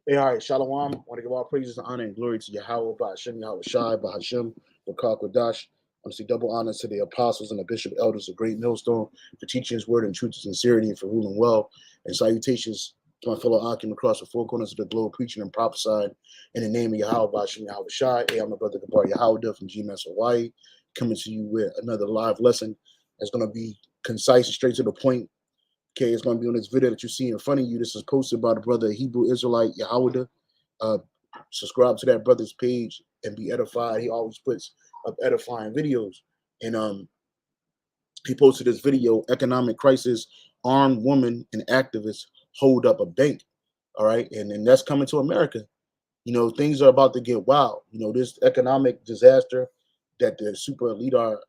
Hey, all right, Shalom. I want to give all praises, honor, and glory to Yahweh, Ba'ashem, Yahweh Shai, Ba'ashem, Bakar Kodash. I want to say double honor to the apostles and the bishop elders of Great Millstone for teaching his word in truth and sincerity and for ruling well. And salutations to my fellow Akim across the four corners of the globe, preaching and prophesying in the name of Yahweh, Ba'ashem, Yahweh Shai. Hey, I'm my brother Gabar Yahweh from GMS Hawaii, coming to you with another live lesson that's going to be concise and straight to the point. Okay, it's going to be on this video that you see in front of you. This is posted by the brother Hebrew Israelite Yahweh. Subscribe to that brother's page and be edified. He always puts up edifying videos. And he posted this video, Economic Crisis, Armed Woman and Activists Hold Up a Bank. All right, and that's coming to America. You know, things are about to get wild. You know, this economic disaster that the super elite are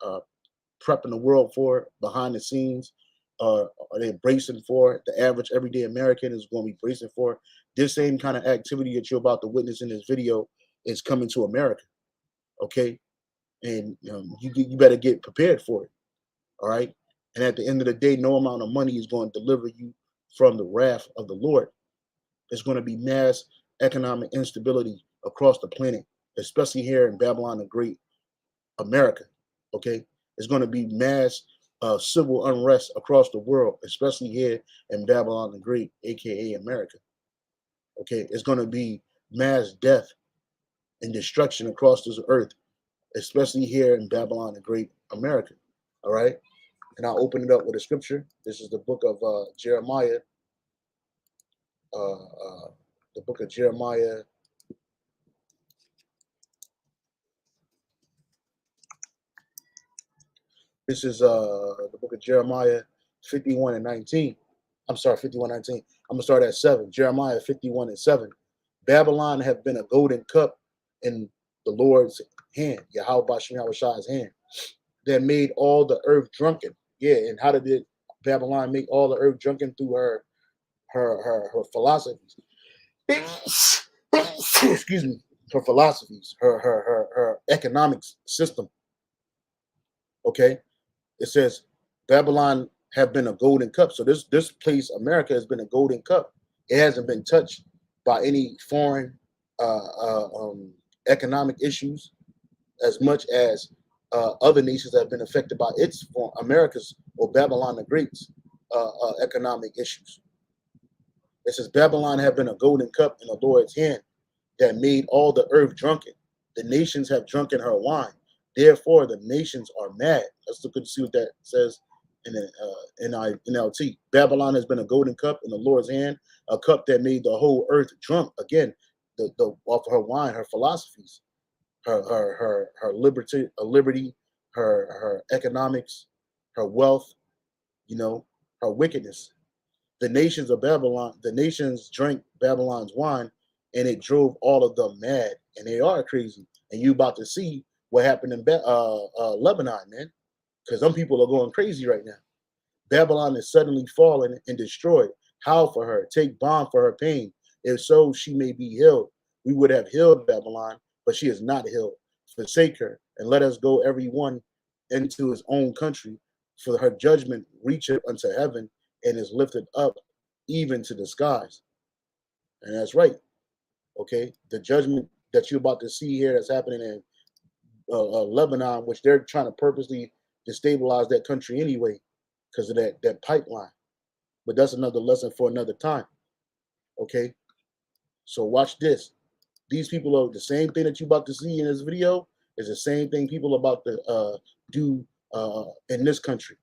prepping the world for behind the scenes. Are they bracing for? The average everyday American is going to be bracing for. This same kind of activity that you're about to witness in this video is coming to America. Okay, and you better get prepared for it. All right, and at the end of the day, no amount of money is going to deliver you from the wrath of the Lord. There's going to be mass economic instability across the planet, especially here in Babylon the Great, America. Okay, there's going to be mass civil unrest across the world, especially here in Babylon the Great, aka America. Okay, it's going to be mass death and destruction across this earth, especially here in Babylon the Great, America. All right, and I'll open it up with a scripture. This is the book of Jeremiah. The book of Jeremiah. This is the book of Jeremiah 51 and 19. I'm sorry, 51 19. I'm going to start at 7. Jeremiah 51 and 7. Babylon have been a golden cup in the Lord's hand, Yahweh Ba'ashem Yahweh Shai's hand, that made all the earth drunken. Yeah, and how did Babylon make all the earth drunken? Through her philosophies. Excuse me, her philosophies, her economic system. Okay, it says Babylon have been a golden cup. So this place, America, has been a golden cup. It hasn't been touched by any foreign economic issues as much as other nations that have been affected by America's or Babylon the Great's economic issues. It says Babylon have been a golden cup in the Lord's hand that made all the earth drunken. The nations have drunken her wine. Therefore, the nations are mad. Let's look and see what that says in the NLT. Babylon has been a golden cup in the Lord's hand, a cup that made the whole earth drunk. Again, the off her wine, her philosophies, her liberty, her economics, her wealth, her wickedness. The nations of Babylon, the nations drank Babylon's wine, and it drove all of them mad, and they are crazy. And you about to see what happened in Lebanon, man, because some people are going crazy right now. Babylon is suddenly fallen and destroyed. Howl for her, take balm for her pain. If so, she may be healed. We would have healed Babylon, but she is not healed. Forsake her, and let us go every one into his own country, for her judgment reacheth unto heaven, and is lifted up even to the skies. And that's right. Okay, the judgment that you're about to see here that's happening in Lebanon, which they're trying to purposely destabilize that country anyway because of that pipeline. But that's another lesson for another time. Okay, so watch this. These people are the same thing that you're about to see in this video is the same thing people are about to do in this country.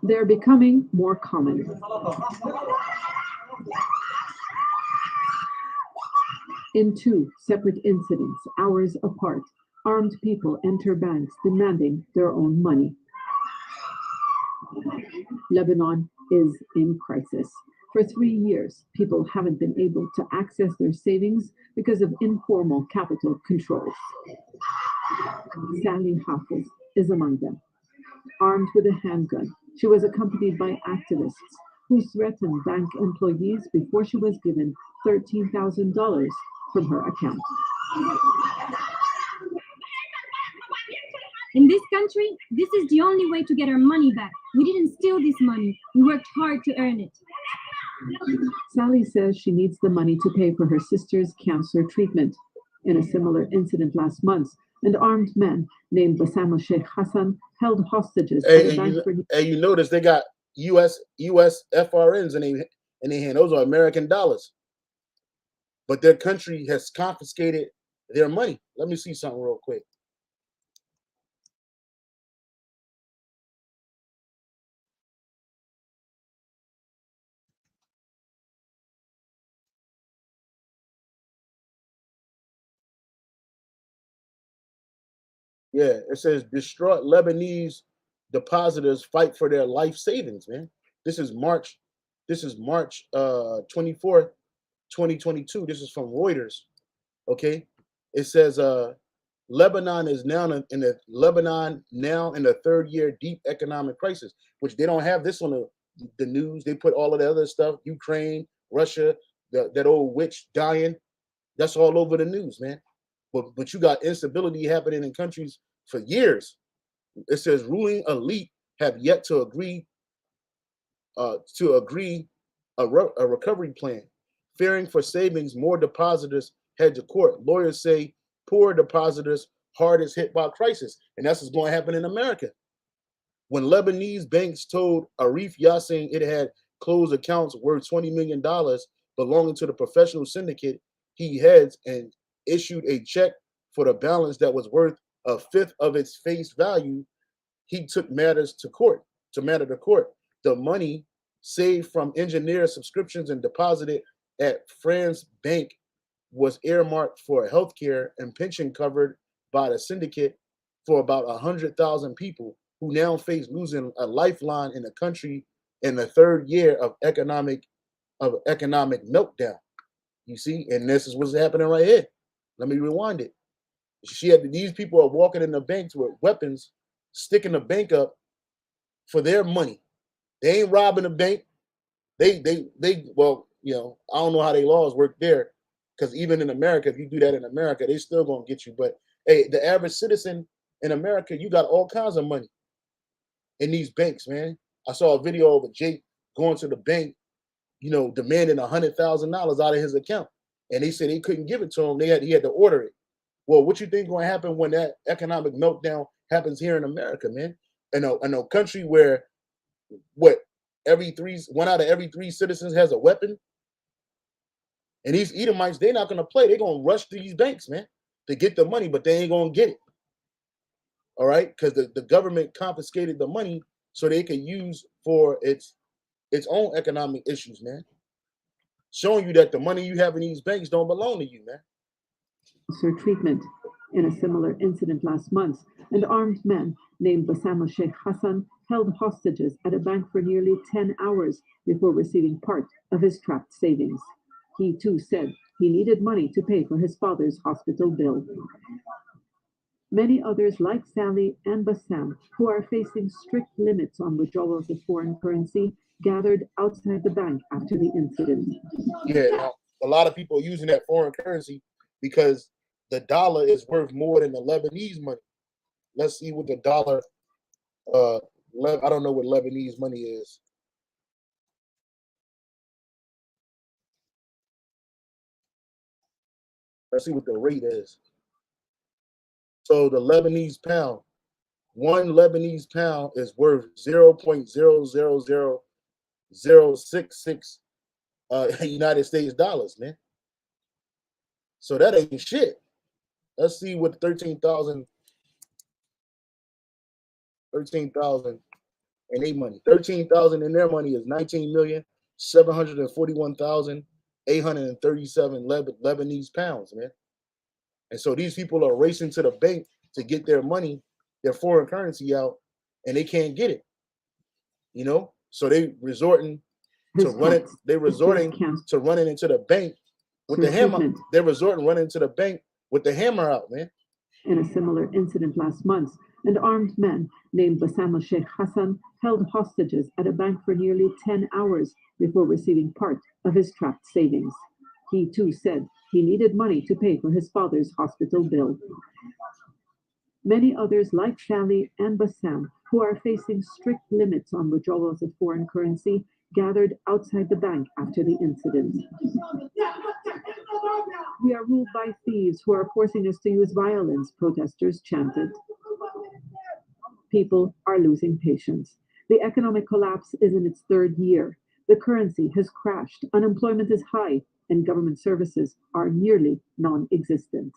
They're becoming more common. In two separate incidents, hours apart, armed people enter banks demanding their own money. Lebanon is in crisis. For 3 years, people haven't been able to access their savings because of informal capital controls. Sally Hafiz is among them. Armed with a handgun, she was accompanied by activists who threatened bank employees before she was given $13,000 from her account. In this country, this is the only way to get our money back. We didn't steal this money. We worked hard to earn it. Sally says she needs the money to pay for her sister's cancer treatment. In a similar incident last month, an armed man named Bassam Sheikh Hassan held hostages at a bank for... You notice they got US FRNs in their hand. Those are American dollars. But their country has confiscated their money. Let me see something real quick. Yeah, it says distraught Lebanese depositors fight for their life savings, man. This is March 24th, 2022. This is from Reuters. Okay. It says Lebanon is now in the third year deep economic crisis, which they don't have this on the news. They put all of the other stuff, Ukraine, Russia, that old witch dying. That's all over the news, man. But you got instability happening in countries for years. It says ruling elite have yet to agree a recovery plan. Fearing for savings, more depositors head to court. Lawyers say poor depositors hardest hit by crisis, and that's what's going to happen in America. When Lebanese banks told Arif Yassin it had closed accounts worth $20 million belonging to the professional syndicate he heads and issued a check for the balance that was worth a fifth of its face value, he took matters to court. The money saved from engineer subscriptions and deposited at Fran's Bank was earmarked for healthcare and pension covered by the syndicate for about 100,000 people who now face losing a lifeline in the country in the third year of economic meltdown. You see, and this is what's happening right here. Let me rewind it. These people are walking in the banks with weapons, sticking the bank up for their money. They ain't robbing the bank. They well, I don't know how their laws work there, because even in America, if you do that in America, they still gonna get you. But hey, the average citizen in America, you got all kinds of money in these banks, man. I saw a video of a Jake going to the bank, demanding $100,000 out of his account, and they said they couldn't give it to him. He had to order it. Well, what you think going to happen when that economic meltdown happens here in America, man? In a country where one out of every three citizens has a weapon, and these Edomites, they're not going to play. They're going to rush to these banks, man, to get the money, but they ain't going to get it. All right, because the government confiscated the money so they could use for its own economic issues, man. Showing you that the money you have in these banks don't belong to you, man. Her treatment. In a similar incident last month, an armed man named Bassam Sheikh Hassan held hostages at a bank for nearly 10 hours before receiving part of his trapped savings. He too said he needed money to pay for his father's hospital bill. Many others like Sally and Bassam, who are facing strict limits on withdrawals of foreign currency, gathered outside the bank after the incident. Yeah, a lot of people are using that foreign currency because the dollar is worth more than the Lebanese money. Let's see what the dollar. I don't know what Lebanese money is. Let's see what the rate is. So the Lebanese pound, one Lebanese pound is worth 0.000066 United States dollars, man. So that ain't shit. Let's see what 13,000 and they money. 13,000 in their money is 19,741,837 Lebanese pounds, man. And so these people are racing to the bank to get their money, their foreign currency out, and they can't get it. You know, so they resorting to running. They're resorting to running into the bank with the hammer. They're resorting running into the bank with the hammer out, man. In a similar incident last month, an armed man named Bassam Sheikh Hassan held hostages at a bank for nearly 10 hours before receiving part of his trapped savings. He too said he needed money to pay for his father's hospital bill. Many others like Sally and Bassam, who are facing strict limits on withdrawals of foreign currency, gathered outside the bank after the incident. We are ruled by thieves who are forcing us to use violence, protesters chanted. People are losing patience. The economic collapse is in its third year. The currency has crashed, unemployment is high, and government services are nearly non-existent.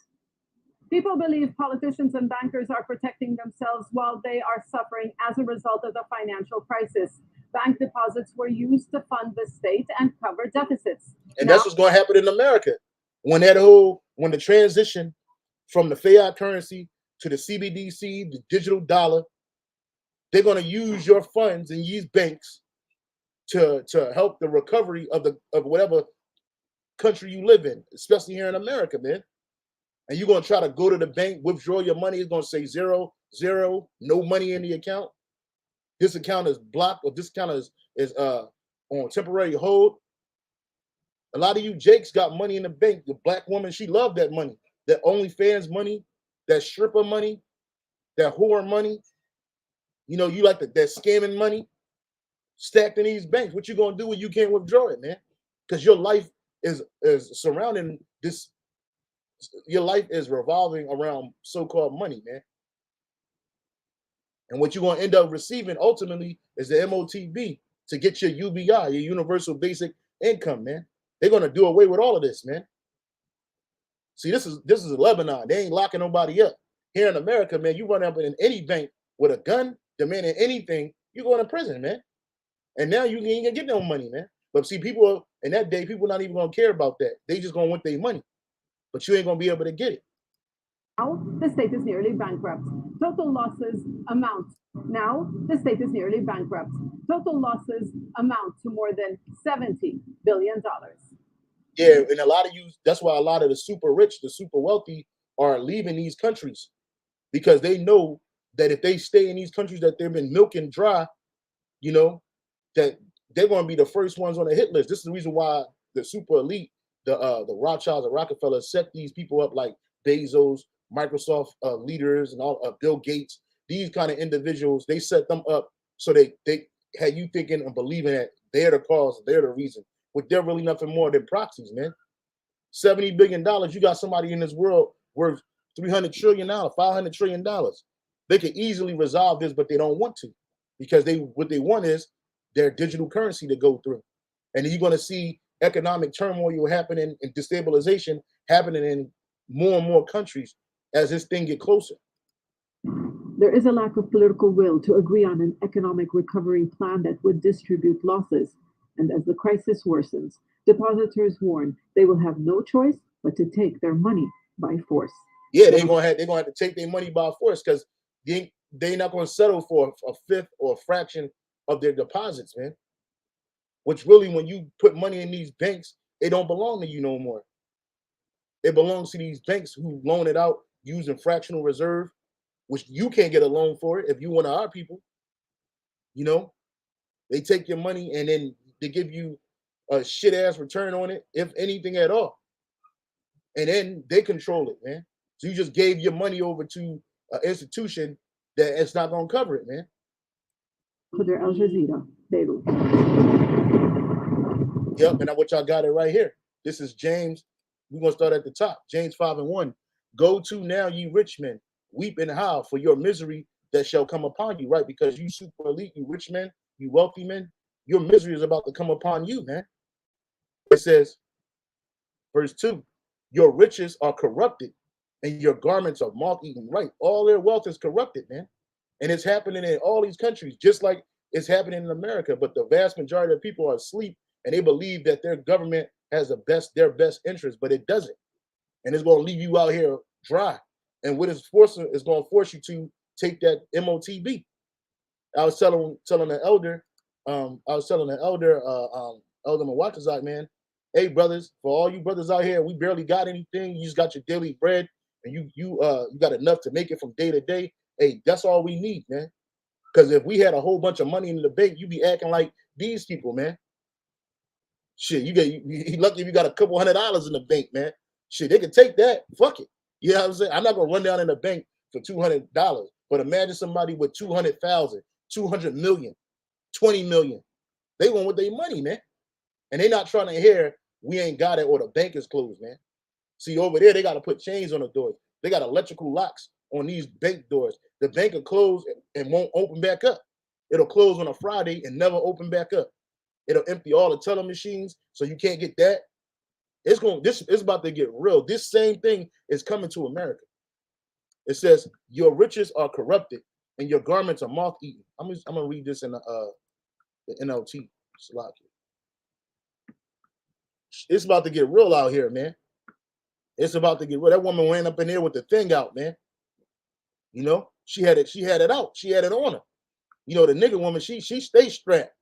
People believe politicians and bankers are protecting themselves while they are suffering as a result of the financial crisis. Bank deposits were used to fund the state and cover deficits. And that's what's going to happen in America. When the transition from the fiat currency to the CBDC, the digital dollar, they're going to use your funds and use banks to help the recovery of whatever country you live in, especially here in America, man. And you're going to try to go to the bank, withdraw your money. It's going to say 0, 0, no money in the account. This account is blocked, or this account is on temporary hold. A lot of you Jakes got money in the bank. The black woman, she loved that money. That OnlyFans money, that stripper money, that whore money. You know, you like that scamming money stacked in these banks. What you going to do when you can't withdraw it, man? Because your life is surrounding this. Your life is revolving around so-called money, man. And what you're going to end up receiving ultimately is the MOTB to get your UBI, your universal basic income, man. They're going to do away with all of this, man. See, this is Lebanon. They ain't locking nobody up. Here in America, man, you run up in any bank with a gun, demanding anything, you're going to prison, man. And now you ain't gonna get no money, man. But see, people in that day, people not even gonna care about that. They just gonna want their money. But you ain't gonna be able to get it. Now the state is nearly bankrupt. Total losses amount. Now the state is nearly bankrupt. Total losses amount to more than $70 billion. Yeah, and a lot of you, that's why a lot of the super rich, the super wealthy are leaving these countries, because they know that if they stay in these countries that they've been milking dry, you know, that they're going to be the first ones on the hit list. This is the reason why the super elite, the Rothschilds and Rockefellers set these people up like Bezos, Microsoft leaders, and all Bill Gates. These kind of individuals, they set them up so they had you thinking and believing that they're the cause, they're the reason. But they're really nothing more than proxies, man. $70 billion. You got somebody in this world worth $300 trillion, $500 trillion. They could easily resolve this, but they don't want to, because what they want is their digital currency to go through. And you're going to see economic turmoil happening and destabilization happening in more and more countries as this thing get closer. There is a lack of political will to agree on an economic recovery plan that would distribute losses. And as the crisis worsens, depositors warn they will have no choice but to take their money by force. Yeah, they're gonna have to take their money by force, because they're not going to settle for a fifth or a fraction of their deposits, man. Which really, when you put money in these banks, it don't belong to you no more. It belongs to these banks who loan it out using fractional reserve, which you can't get a loan for it if you one of our people. You know, they take your money and then they give you a shit ass return on it, if anything at all. And then they control it, man. So you just gave your money over to an institution that it's not going to cover it, man. Al Jazeera, Beirut. Yep, and what y'all got it right here. This is James. We're going to start at the top. James 5:1. Go to now, ye rich men, weep and howl for your misery that shall come upon you, right? Because you super elite, you rich men, you wealthy men, your misery is about to come upon you, man. It says, verse 2, your riches are corrupted and your garments are moth-eaten, right? All their wealth is corrupted, man. And it's happening in all these countries, just like is happening in America, but the vast majority of people are asleep and they believe that their government has their best interest, but it doesn't. And it's going to leave you out here dry. And what it's forcing is going to force you to take that MOTB. I was telling the elder, Elder Mawatazak, man, hey brothers, for all you brothers out here, we barely got anything. You just got your daily bread, and you got enough to make it from day to day. Hey, that's all we need, man. Because if we had a whole bunch of money in the bank, you be acting like these people, man. Shit, you lucky if you got a couple $100 in the bank, man. Shit, they can take that. Fuck it. You know what I'm saying? I'm not gonna run down in the bank for $200. But imagine somebody with 200,000, 200 million, 20 million. They want with their money, man. And they not trying to hear we ain't got it or the bank is closed, man. See, over there, they got to put chains on the doors. They got electrical locks on these bank doors. The bank will close and won't open back up. It'll close on a Friday and never open back up. It'll empty all the teller machines, so you can't get that. It's about to get real. This same thing is coming to America. It says, your riches are corrupted and your garments are moth-eaten. I'm gonna read this in the NLT. It's about to get real out here, man. It's about to get real. That woman ran up in there with the thing out, man. You know, she had it out. She had it on her. You know, the nigga woman, she stays strapped.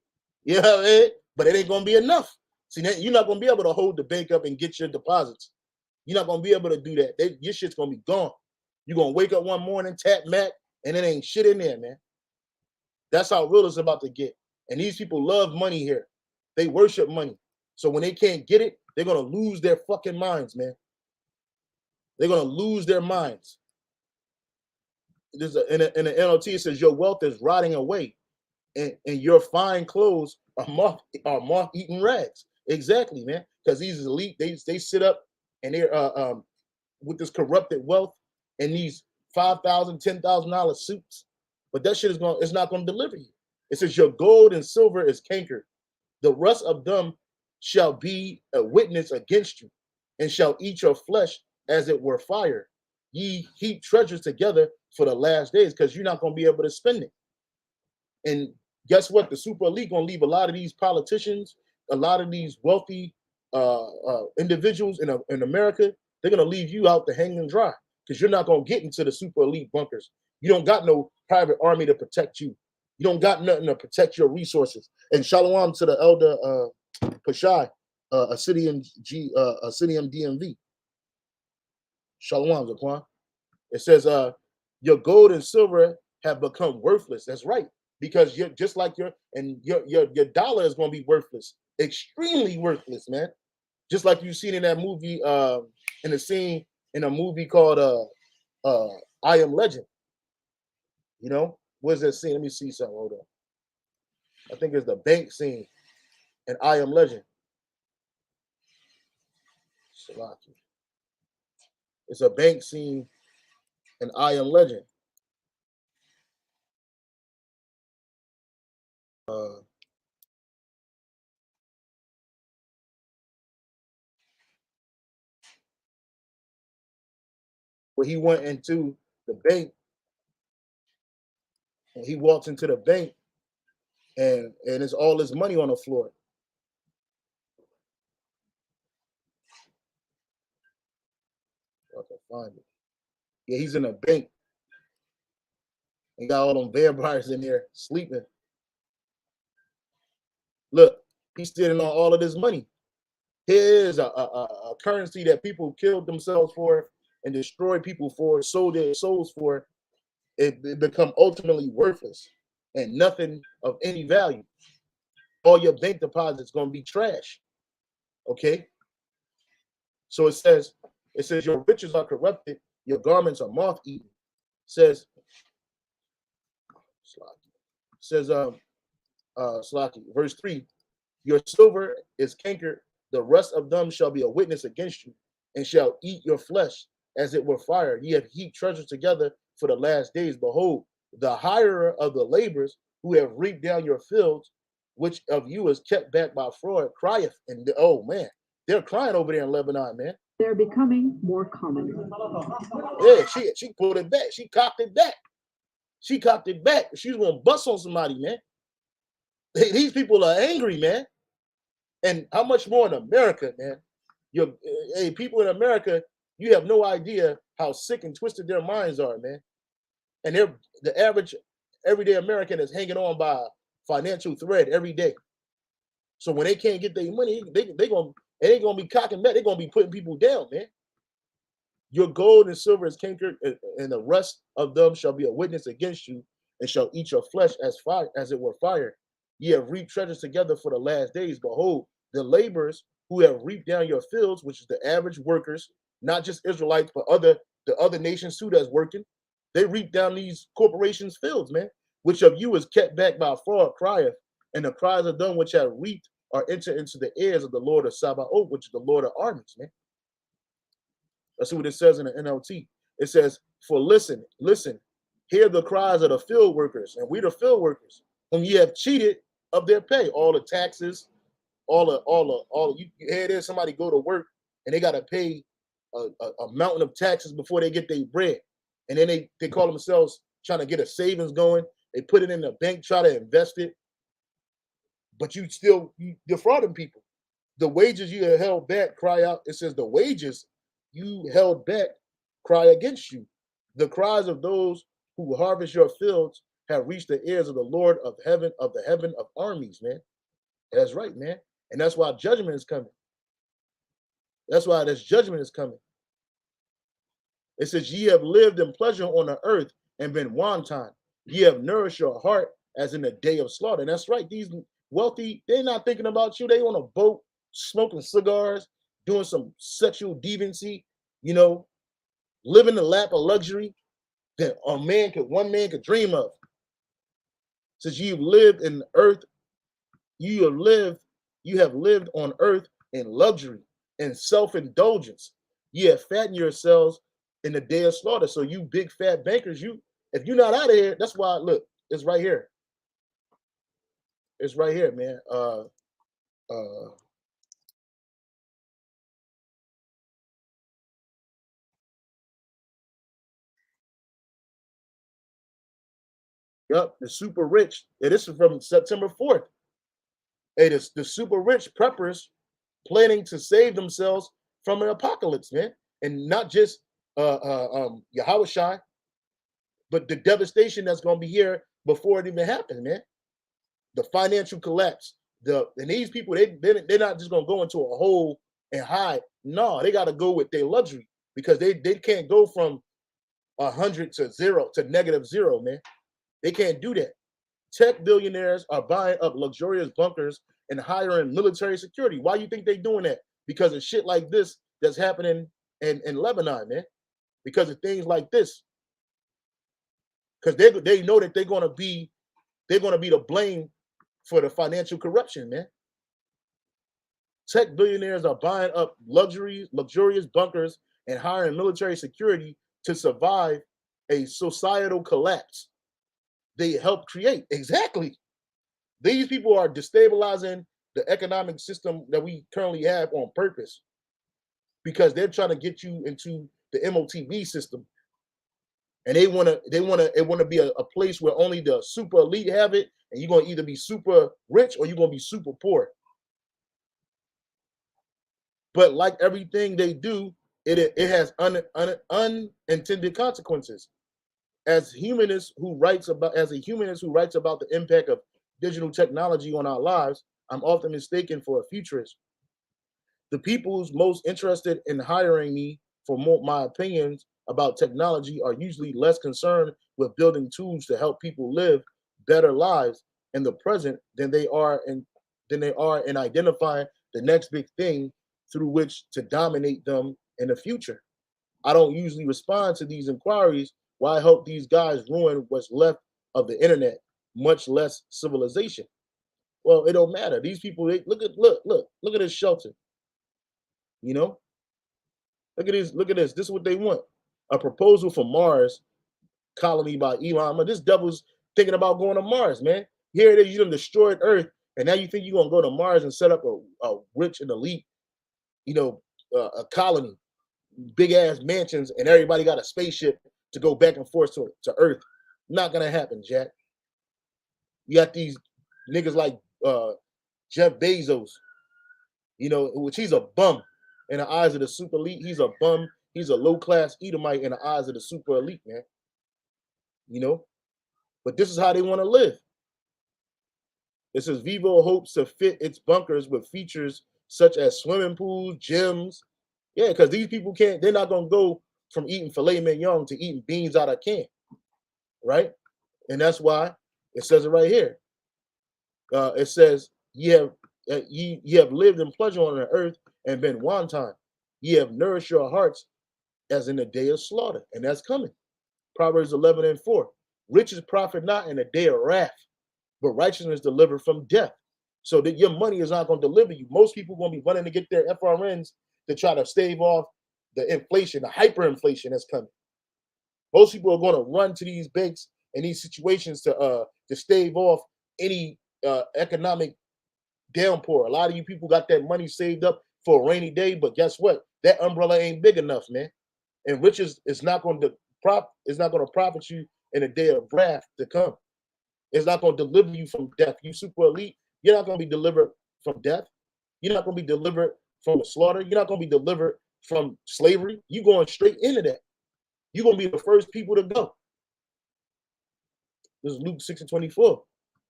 You know what I mean? But it ain't gonna be enough. See, you're not gonna be able to hold the bank up and get your deposits. You're not gonna be able to do that. Your shit's gonna be gone. You're gonna wake up one morning, tap Mac, and it ain't shit in there, man. That's how real it's about to get. And these people love money here. They worship money. So when they can't get it, they're gonna lose their fucking minds, man. They're gonna lose their minds. In the NLT, it says your wealth is rotting away, and your fine clothes are moth-eaten rags. Exactly, man. Because these elite, they sit up and they're with this corrupted wealth and these $5,000, $10,000 suits. But that shit it's not gonna deliver you. It says your gold and silver is cankered. The rust of them shall be a witness against you, and shall eat your flesh as it were fire. Ye heap treasures together for the last days, because you're not going to be able to spend it. And guess what? The super elite going to leave a lot of these politicians, a lot of these wealthy individuals in America. They're going to leave you out to hang and dry, because you're not going to get into the super elite bunkers. You don't got no private army to protect you. You don't got nothing to protect your resources. And shalom to the elder Pashai, a city in DMV. Shalom, Zaquan. It says, your gold and silver have become worthless. That's right. Because you're just like your dollar is going to be worthless, extremely worthless, man. Just like you've seen in that movie, in a scene in a movie called I Am Legend. You know, what's that scene? Let me see something. Hold on. I think it's the bank scene in I Am Legend. Salaki. It's a bank scene in I Am Legend. Where he went into the bank and he walks into the bank and it's all his money on the floor. I can find it. Yeah, he's in a bank. He got all them vampires in there sleeping. Look, he's stealing on all of this money. Here's a currency that people killed themselves for and destroyed people for, sold their souls for. It become ultimately worthless and nothing of any value. All your bank deposits going to be trash. Okay? So it says your riches are corrupted, your garments are moth-eaten. Says Slaki, verse 3, your silver is cankered, the rust of them shall be a witness against you, and shall eat your flesh as it were fire. Ye have heaped treasure together for the last days. Behold, the hirer of the laborers who have reaped down your fields, which of you is kept back by fraud, crieth. And oh man, they're crying over there in Lebanon, man. They're becoming more common. Yeah, she pulled it back. She cocked it back. She was gonna bust on somebody, man. These people are angry, man. And how much more in America, man? People in America, you have no idea how sick and twisted their minds are, man. And the average everyday American is hanging on by a financial thread every day. So when they can't get their money, it ain't gonna be cocking back. They're gonna be putting people down, man. Your gold and silver is cankered, and the rest of them shall be a witness against you, and shall eat your flesh as fire, as it were fire. Ye have reaped treasures together for the last days. Behold, the laborers who have reaped down your fields, which is the average workers, not just Israelites, but the other nations too that's working. They reap down these corporations' fields, man. Which of you is kept back by a fraud crieth, and the cries of them which have reaped are entered into the ears of the Lord of Sabaoth, which is the Lord of armies, man. Let's see what it says in the NLT. It says, for listen, hear the cries of the field workers, and we the field workers, whom ye have cheated of their pay, all the taxes, you hear there's somebody go to work and they gotta pay a mountain of taxes before they get their bread. And then they call themselves trying to get a savings going. They put it in the bank, try to invest it, but you defrauding people. The wages you have held back cry out. It says the wages you held back cry against you. The cries of those who harvest your fields have reached the ears of the Lord of the heaven of armies, man. That's right, man. And that's why judgment is coming. That's why this judgment is coming. It says, ye have lived in pleasure on the earth and been wanton. Ye have nourished your heart as in the day of slaughter. And that's right. These wealthy, they're not thinking about you. They on a boat, smoking cigars, doing some sexual deviancy, living the lap of luxury that one man could dream of. Since you've lived in earth, you have lived on earth in luxury and self-indulgence. Ye have fattened yourselves in the day of slaughter. So you big fat bankers, if you're not out of here, that's why, look, it's right here. It's right here, man. Yep, the super rich. And this is from September 4th. Hey, the super rich preppers planning to save themselves from an apocalypse, man. And not just Yahushua, but the devastation that's going to be here before it even happens, man. The financial collapse. And these people, they're not just going to go into a hole and hide. No, they got to go with their luxury because they can't go from 100 to zero to -0, man. They can't do that. Tech billionaires are buying up luxurious bunkers and hiring military security. Why you think they're doing that? Because of shit like this that's happening in Lebanon, man. Because of things like this. Because they know that they're gonna be the blame for the financial corruption, man. Tech billionaires are buying up luxurious bunkers and hiring military security to survive a societal collapse they help create. Exactly. These people are destabilizing the economic system that we currently have on purpose because they're trying to get you into the MOTB system. And it want to be a place where only the super elite have it, and you're going to either be super rich or you're going to be super poor. But like everything they do, it has unintended consequences. As a humanist who writes about the impact of digital technology on our lives, I'm often mistaken for a futurist. The people who's most interested in hiring me for my opinions about technology are usually less concerned with building tools to help people live better lives in the present than they are in identifying the next big thing through which to dominate them in the future. I don't usually respond to these inquiries. Why help these guys ruin what's left of the internet, much less civilization? Well, it don't matter. These people, look at this shelter. Look at this. This is what they want. A proposal for Mars colony by Elon Musk. This devil's thinking about going to Mars, man. Here it is, you done destroyed Earth, and now you think you're gonna go to Mars and set up a rich and elite, a colony, big ass mansions, and everybody got a spaceship to go back and forth to Earth. Not gonna happen, Jack. You got these niggas like Jeff Bezos, you know, which he's a bum in the eyes of the super elite. He's a bum. He's a low-class Edomite in the eyes of the super elite, man. You know, but this is how they want to live. It says Vivo hopes to fit its bunkers with features such as swimming pools, gyms. Yeah, because these people can't, they're not going to go from eating filet mignon to eating beans out of a can, right? And that's why it says it right here. It says, ye have lived in pleasure on the earth and been wanton. Ye have nourished your hearts as in the day of slaughter. And that's coming. Proverbs 11:4. Riches profit not in the day of wrath, but righteousness delivered from death. So that your money is not going to deliver you. Most people are going to be running to get their FRNs to try to stave off the inflation, the hyperinflation that's coming. Most people are going to run to these banks and these situations to stave off any economic downpour. A lot of you people got that money saved up for a rainy day, but guess what? That umbrella ain't big enough, man. And riches is not going to profit you in a day of wrath to come. It's not going to deliver you from death. You super elite, you're not going to be delivered from death. You're not going to be delivered from the slaughter. You're not going to be delivered from slavery. You're going straight into that. You're going to be the first people to go. This is Luke 6:24.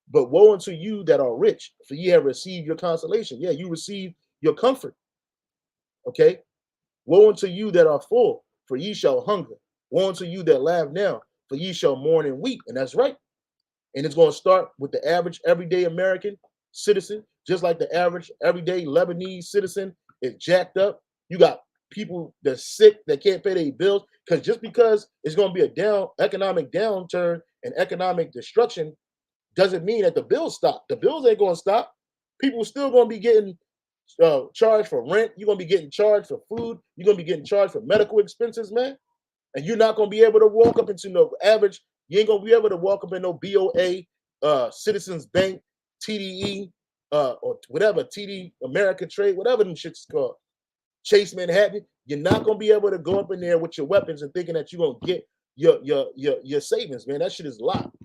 But woe unto you that are rich, for ye have received your consolation. Yeah, you receive your comfort. Okay? Woe unto you that are full, for ye shall hunger. Woe unto you that laugh now, for ye shall mourn and weep. And that's right. And it's going to start with the average everyday American citizen, just like the average everyday Lebanese citizen is jacked up. You got people that's sick that can't pay their bills because it's going to be a economic downturn and economic destruction doesn't mean that the bills stop. The bills ain't going to stop. People still going to be getting charged for rent. You're going to be getting charged for food. You're going to be getting charged for medical expenses, man. And you're not going to be able to walk up into no average. You ain't going to be able to walk up in no BOA, Citizens Bank, TDE, or whatever, TD America Trade, whatever them shit's called. Chase Manhattan. You're not going to be able to go up in there with your weapons and thinking that you're going to get your savings, man. That shit is locked.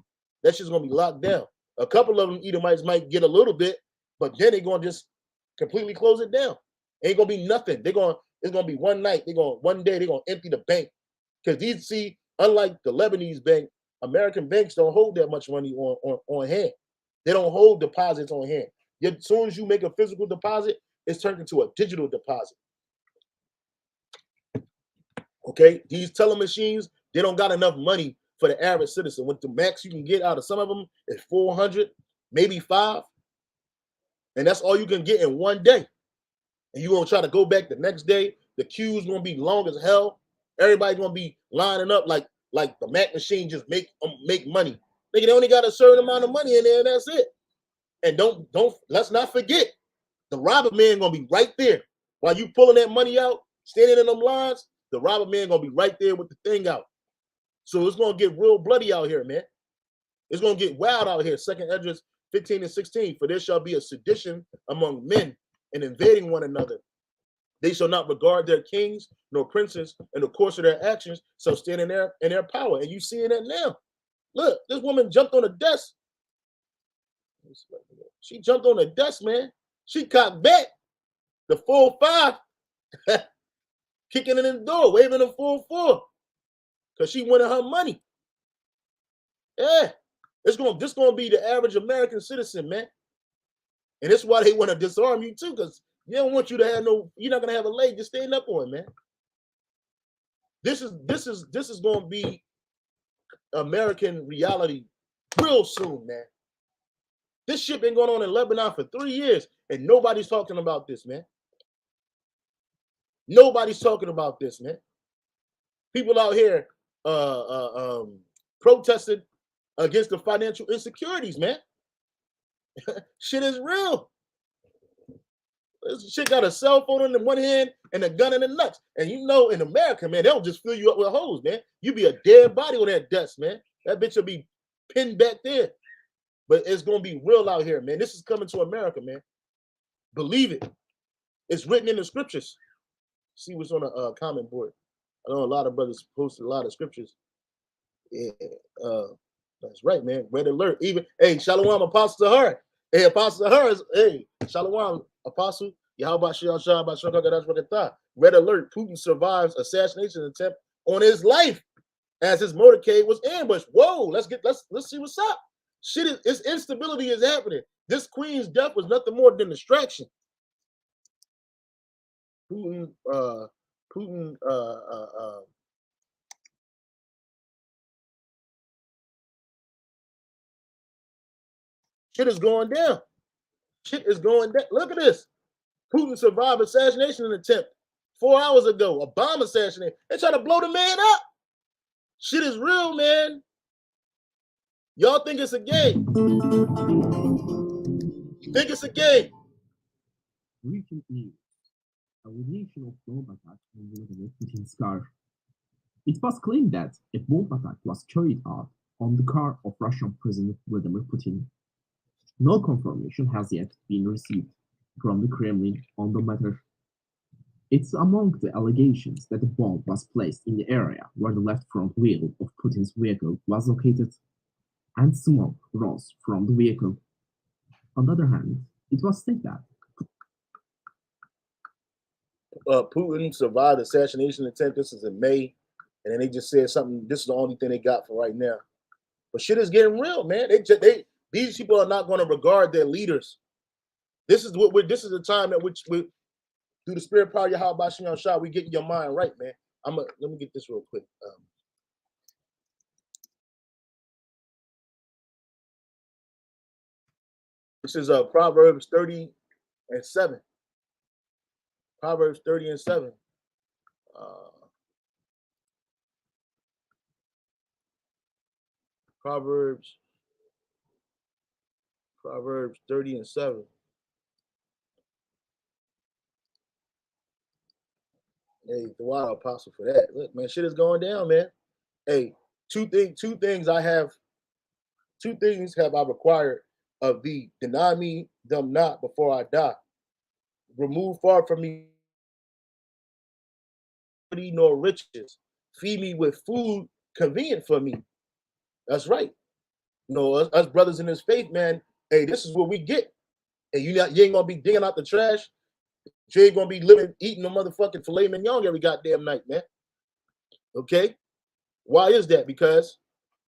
That shit's going to be locked down. A couple of them Edomites might get a little bit, but then they're going to just completely close it down. Ain't going to be nothing. It's going to be one night. One day they're going to empty the bank. Because unlike the Lebanese bank, American banks don't hold that much money on hand. They don't hold deposits on hand. Yet as soon as you make a physical deposit, it's turned into a digital deposit. Okay? These teller machines, they don't got enough money for the average citizen. With the max you can get out of some of them is 400, maybe 5. And that's all you can get in one day. And you're going to try to go back the next day. The queue's going to be long as hell. Everybody's going to be lining up like the Mac machine just make money. They only got a certain amount of money in there, and that's it. And let's not forget, the robber man going to be right there. While you pulling that money out, standing in them lines, the robber man going to be right there with the thing out. So it's going to get real bloody out here, man. It's going to get wild out here. 2nd Esdras 15:16. For there shall be a sedition among men and invading one another. They shall not regard their kings nor princes in the course of their actions, so stand in their power. And you seeing that now. Look, this woman jumped on the desk. She jumped on the desk, man. She cocked back the full 5, kicking it in the door, waving the full 4. Because she wanted her money. Yeah. This gonna be the average American citizen, man. And that's why they want to disarm you too, because they don't want you to have you're not gonna have a leg to stand up on, man. This is gonna be American reality real soon, man. This shit been going on in Lebanon for 3 years, and nobody's talking about this, man. Nobody's talking about this, man. People out here protested against the financial insecurities, man. Shit is real. This shit got a cell phone in the one hand and a gun in the nuts. And you know, in America, man, they'll just fill you up with hoes, man. You be a dead body on that desk, man. That bitch will be pinned back there. But it's gonna be real out here, man. This is coming to America, man. Believe it. It's written in the scriptures. See what's on the comment board. I know a lot of brothers posted a lot of scriptures. Yeah, that's right, man. Red alert. Even Shalom Apostle Zahar. Hey, Apostle Harris. Hey, Shalom, Apostle. Yahweh Shah Shah Shah Shah. Red alert. Putin survives assassination attempt on his life as his motorcade was ambushed. Whoa, let's see what's up. Shit is instability is happening. This queen's death was nothing more than distraction. Putin shit is going down. Shit is going down. Look at this. Putin survived assassination attempt 4 hours ago. A bomb assassination. They try to blow the man up. Shit is real, man. Y'all think it's a game. You think it's a game. Recent news. A relation of bomb attack on Vladimir Putin's car. It was claimed that a bomb attack was carried out on the car of Russian President Vladimir Putin. No confirmation has yet been received from the Kremlin on the matter. It's among the allegations that the bomb was placed in the area where the left front wheel of Putin's vehicle was located, and smoke rose from the vehicle. On the other hand, it was said that Putin survived assassination attempt. This is in May, and then they just said something. This is the only thing they got for right now. But shit is getting real, man. These people are not going to regard their leaders. This is the time at which we, through the spirit power of Yahweh Shem Shah, we get your mind right, man. Let me get this real quick. This is Proverbs 30 and 7. Proverbs 30 and 7. Proverbs 30 and 7. Hey, the wild apostle for that. Look, man, shit is going down, man. Hey, two things have I required of thee. Deny me them not before I die. Remove far from me nor riches. Feed me with food convenient for me. That's right. You know, us brothers in this faith, man. Hey, this is what we get. And you ain't gonna be digging out the trash. You ain't gonna be eating no motherfucking filet mignon every goddamn night, man. Okay? Why is that? Because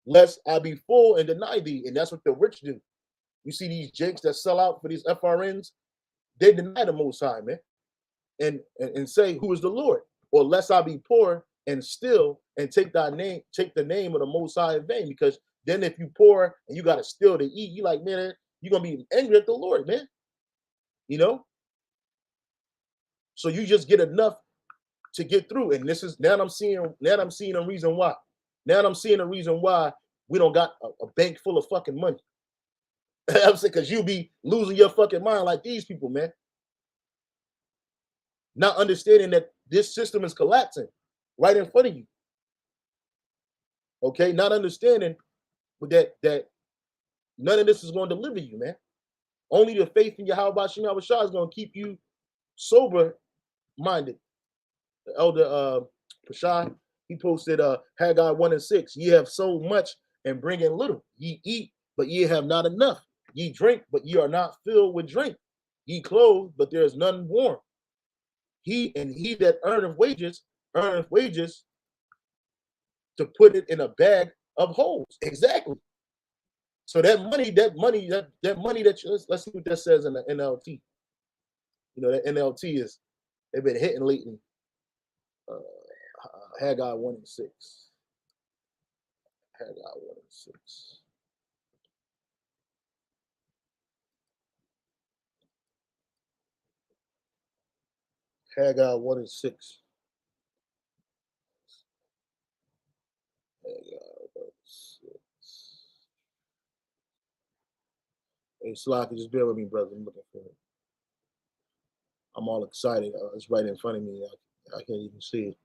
lest I be full and deny thee, and that's what the rich do. You see these jakes that sell out for these FRNs, they deny the Most High, man, and say, "Who is the Lord?" Or lest I be poor and steal and take the name of the Most High in vain. Because then, if you poor and you got to steal to eat, you like, man, you're gonna be angry at the Lord, man. You know. So you just get enough to get through, and this is now I'm seeing a reason why. Now I'm seeing a reason why we don't got a bank full of fucking money. I'm saying, because you be losing your fucking mind like these people, man. Not understanding that this system is collapsing right in front of you. Okay, not understanding that none of this is going to deliver you, man. Only the faith in Yahweh Shem Shah is going to keep you sober-minded. The elder Pashai, he posted Haggai 1 and 6. Ye have so much and bring in little. Ye eat, but ye have not enough. Ye drink, but ye are not filled with drink. Ye clothe, but there is none warm. He that earneth wages to put it in a bag of holes. Exactly. So that money that let's see what that says in the NLT. You know, that NLT is, they've been hitting lately. Haggai 1 and 6. Haggai 1 and 6. Haggai 1 and 6. Haggai 1 and 6. Hey, Slack, just bear with me, brother. I'm looking for it. I'm all excited. It's right in front of me. I can't even see it.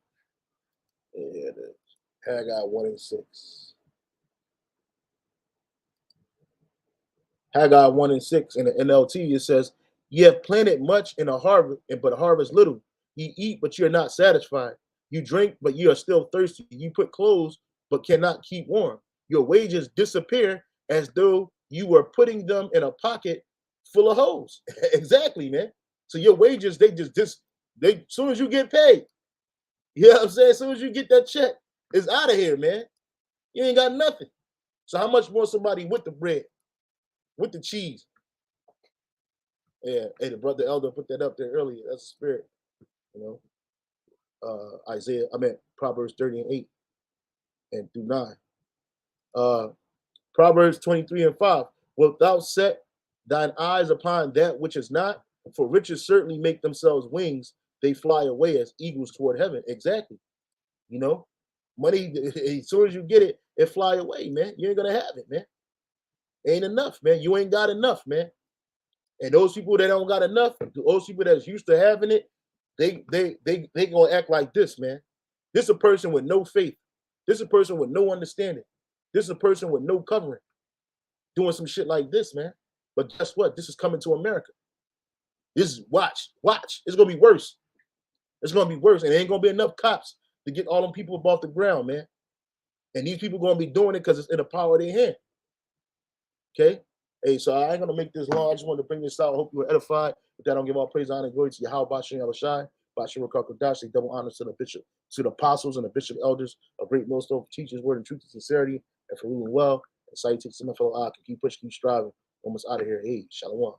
Yeah, it is. Haggai 1 and 6. Haggai 1 and 6 in the NLT, it says, ye have planted much in a harvest, but harvest little. Ye eat, but ye are not satisfied. You drink, but ye are still thirsty. You put clothes, but cannot keep warm. Your wages disappear as though you were putting them in a pocket full of hoes. Exactly, man. So your wages, they as soon as you get paid, you know what I'm saying? As soon as you get that check, it's out of here, man. You ain't got nothing. So how much more somebody with the bread, with the cheese? Yeah, hey, the brother elder put that up there earlier. That's a spirit, you know. Proverbs 30 and 8 and through 9. Proverbs 23 and 5. Wilt thou set thine eyes upon that which is not? For riches certainly make themselves wings. They fly away as eagles toward heaven. Exactly. You know, money, as soon as you get it, it fly away, man. You ain't going to have it, man. Ain't enough, man. You ain't got enough, man. And those people that don't got enough, those people that's used to having it, they gonna act like this, man. This is a person with no faith. This is a person with no understanding. This is a person with no covering, doing some shit like this, man. But guess what? This is coming to America. This is watch. It's gonna be worse. It's gonna be worse, and there ain't gonna be enough cops to get all them people above the ground, man. And these people gonna be doing it because it's in the power of their hand. Okay. Hey, so I ain't gonna make this long. I just wanted to bring this out. I hope you were edified. With that, I don't give all praise, honor, and glory to Yahweh, Bashem, Yahushai, Bashem, Rakakadash. Double honor to the bishop, to the apostles and the bishop elders, a great millstone for teachers, word and truth and sincerity, and for ruling well. And salutations to my fellow I can keep pushing, keep striving. Almost out of here. Hey, shalom.